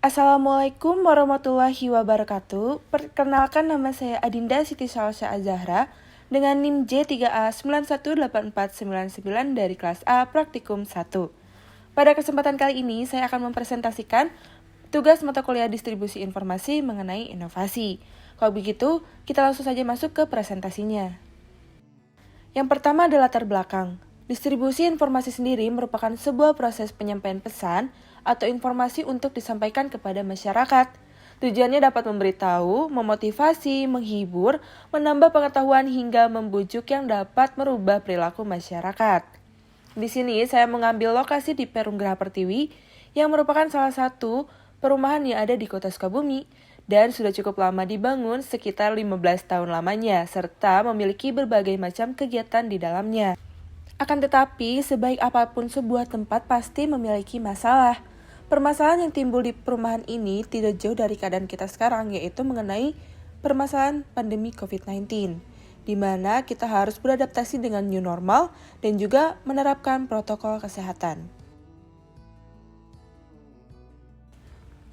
Assalamualaikum warahmatullahi wabarakatuh. Perkenalkan, nama saya Adinda Siti Salsa Azahra dengan NIM J3A918499 dari kelas A Praktikum 1. Pada kesempatan kali ini saya akan mempresentasikan tugas mata kuliah distribusi informasi mengenai inovasi. Kalau begitu, kita langsung saja masuk ke presentasinya. Yang pertama adalah latar belakang. Distribusi informasi sendiri merupakan sebuah proses penyampaian pesan atau informasi untuk disampaikan kepada masyarakat. Tujuannya dapat memberitahu, memotivasi, menghibur, menambah pengetahuan hingga membujuk yang dapat merubah perilaku masyarakat. Di sini saya mengambil lokasi di Perum Geraha Pertiwi yang merupakan salah satu perumahan yang ada di Kota Sukabumi dan sudah cukup lama dibangun, sekitar 15 tahun lamanya, serta memiliki berbagai macam kegiatan di dalamnya. Akan tetapi, sebaik apapun sebuah tempat pasti memiliki masalah. Permasalahan yang timbul di perumahan ini tidak jauh dari keadaan kita sekarang, yaitu mengenai permasalahan pandemi COVID-19, di mana kita harus beradaptasi dengan new normal dan juga menerapkan protokol kesehatan.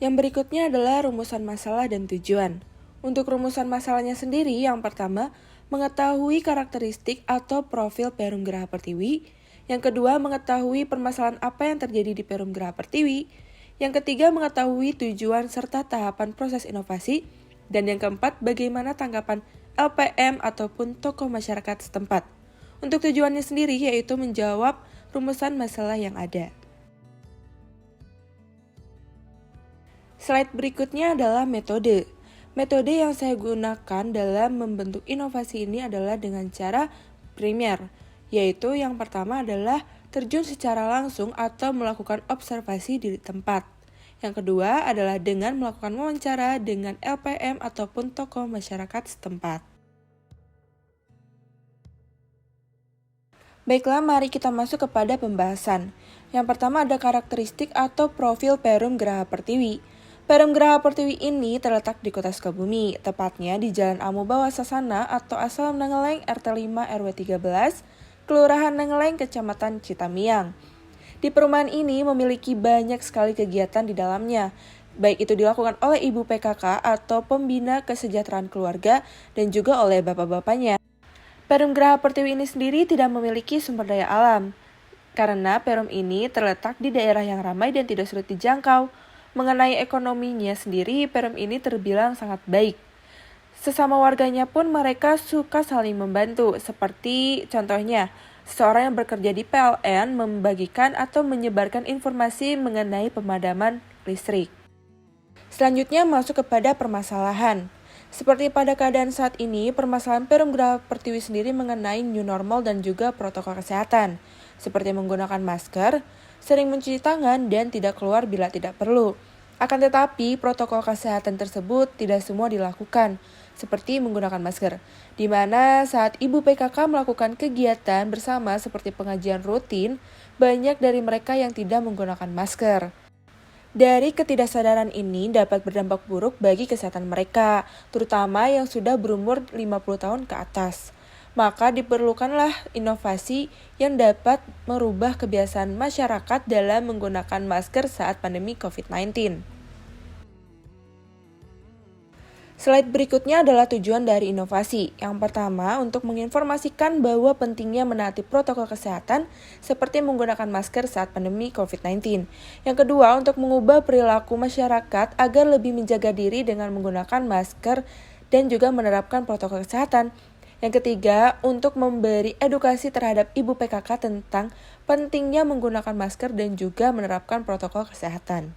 Yang berikutnya adalah rumusan masalah dan tujuan. Untuk rumusan masalahnya sendiri, yang pertama, mengetahui karakteristik atau profil Perum Geraha Pertiwi. Yang kedua, mengetahui permasalahan apa yang terjadi di Perum Geraha Pertiwi. Yang ketiga, mengetahui tujuan serta tahapan proses inovasi. Dan yang keempat, bagaimana tanggapan LPM ataupun tokoh masyarakat setempat. Untuk tujuannya sendiri yaitu menjawab rumusan masalah yang ada. Slide berikutnya adalah metode. Metode yang saya gunakan dalam membentuk inovasi ini adalah dengan cara primer, yaitu yang pertama adalah terjun secara langsung atau melakukan observasi di tempat. Yang kedua adalah dengan melakukan wawancara dengan LPM ataupun tokoh masyarakat setempat. Baiklah, mari kita masuk kepada pembahasan. Yang pertama ada karakteristik atau profil Perum Geraha Pertiwi. Perum Geraha Pertiwi ini terletak di Kota Sukabumi, tepatnya di Jalan Amu Bawah Sasana atau Asal Nangeleng RT 5 RW 13, Kelurahan Nangeleng, Kecamatan Citamiang. Di perumahan ini memiliki banyak sekali kegiatan di dalamnya, baik itu dilakukan oleh Ibu PKK atau Pembina Kesejahteraan Keluarga dan juga oleh bapak-bapaknya. Perum Geraha Pertiwi ini sendiri tidak memiliki sumber daya alam, karena perum ini terletak di daerah yang ramai dan tidak sulit dijangkau. Mengenai ekonominya sendiri, perum ini terbilang sangat baik. Sesama warganya pun mereka suka saling membantu, seperti contohnya, seseorang yang bekerja di PLN membagikan atau menyebarkan informasi mengenai pemadaman listrik. Selanjutnya masuk kepada permasalahan. Seperti pada keadaan saat ini, permasalahan Perum Geraha Pertiwi sendiri mengenai new normal dan juga protokol kesehatan, seperti menggunakan masker, sering mencuci tangan, dan tidak keluar bila tidak perlu. Akan tetapi, protokol kesehatan tersebut tidak semua dilakukan, seperti menggunakan masker, di mana saat Ibu PKK melakukan kegiatan bersama seperti pengajian rutin, banyak dari mereka yang tidak menggunakan masker. Dari ketidaksadaran ini dapat berdampak buruk bagi kesehatan mereka, terutama yang sudah berumur 50 tahun ke atas. Maka diperlukanlah inovasi yang dapat merubah kebiasaan masyarakat dalam menggunakan masker saat pandemi COVID-19. Slide berikutnya adalah tujuan dari inovasi. Yang pertama, untuk menginformasikan bahwa pentingnya menaati protokol kesehatan seperti menggunakan masker saat pandemi COVID-19. Yang kedua, untuk mengubah perilaku masyarakat agar lebih menjaga diri dengan menggunakan masker dan juga menerapkan protokol kesehatan. Yang ketiga, untuk memberi edukasi terhadap Ibu PKK tentang pentingnya menggunakan masker dan juga menerapkan protokol kesehatan.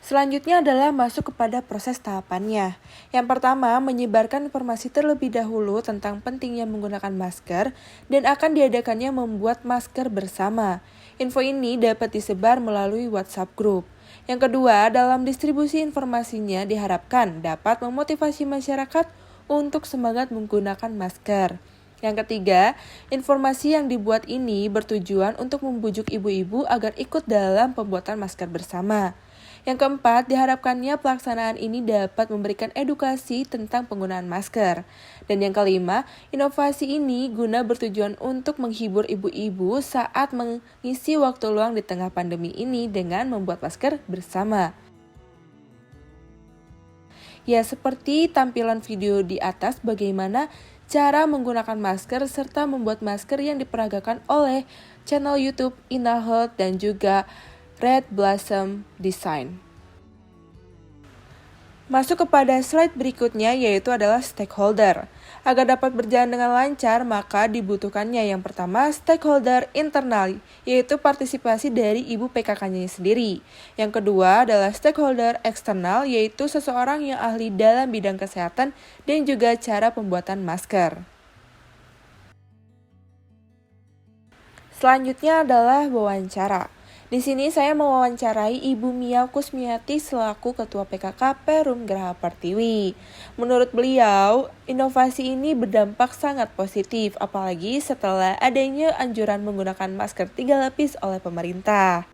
Selanjutnya adalah masuk kepada proses tahapannya. Yang pertama, menyebarkan informasi terlebih dahulu tentang pentingnya menggunakan masker dan akan diadakannya membuat masker bersama. Info ini dapat disebar melalui WhatsApp group. Yang kedua, dalam distribusi informasinya diharapkan dapat memotivasi masyarakat untuk semangat menggunakan masker. Yang ketiga, informasi yang dibuat ini bertujuan untuk membujuk ibu-ibu agar ikut dalam pembuatan masker bersama. Yang keempat, diharapkannya pelaksanaan ini dapat memberikan edukasi tentang penggunaan masker. Dan yang kelima, inovasi ini guna bertujuan untuk menghibur ibu-ibu saat mengisi waktu luang di tengah pandemi ini dengan membuat masker bersama. Ya, seperti tampilan video di atas bagaimana cara menggunakan masker serta membuat masker yang diperagakan oleh channel YouTube Ina Health dan juga Red Blossom Design. Masuk kepada slide berikutnya yaitu adalah stakeholder. Agar dapat berjalan dengan lancar, maka dibutuhkannya yang pertama stakeholder internal, yaitu partisipasi dari ibu PKK-nya sendiri. Yang kedua adalah stakeholder eksternal, yaitu seseorang yang ahli dalam bidang kesehatan dan juga cara pembuatan masker. Selanjutnya adalah wawancara. Di sini saya mewawancarai Ibu Mia Kusmiati selaku Ketua PKK Perum Geraha Pertiwi. Menurut beliau, inovasi ini berdampak sangat positif, apalagi setelah adanya anjuran menggunakan masker 3 lapis oleh pemerintah.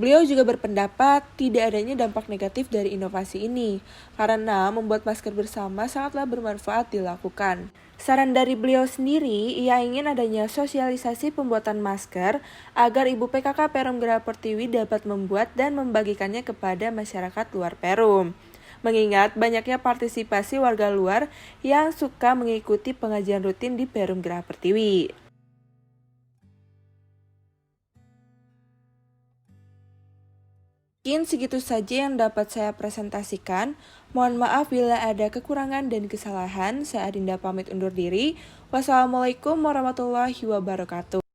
Beliau juga berpendapat tidak adanya dampak negatif dari inovasi ini, karena membuat masker bersama sangatlah bermanfaat dilakukan. Saran dari beliau sendiri, ia ingin adanya sosialisasi pembuatan masker agar Ibu PKK Perum Geraha Pertiwi dapat membuat dan membagikannya kepada masyarakat luar Perum. Mengingat banyaknya partisipasi warga luar yang suka mengikuti pengajian rutin di Perum Geraha Pertiwi. Mungkin segitu saja yang dapat saya presentasikan. Mohon maaf bila ada kekurangan dan kesalahan. Saya Adinda pamit undur diri. Wassalamualaikum warahmatullahi wabarakatuh.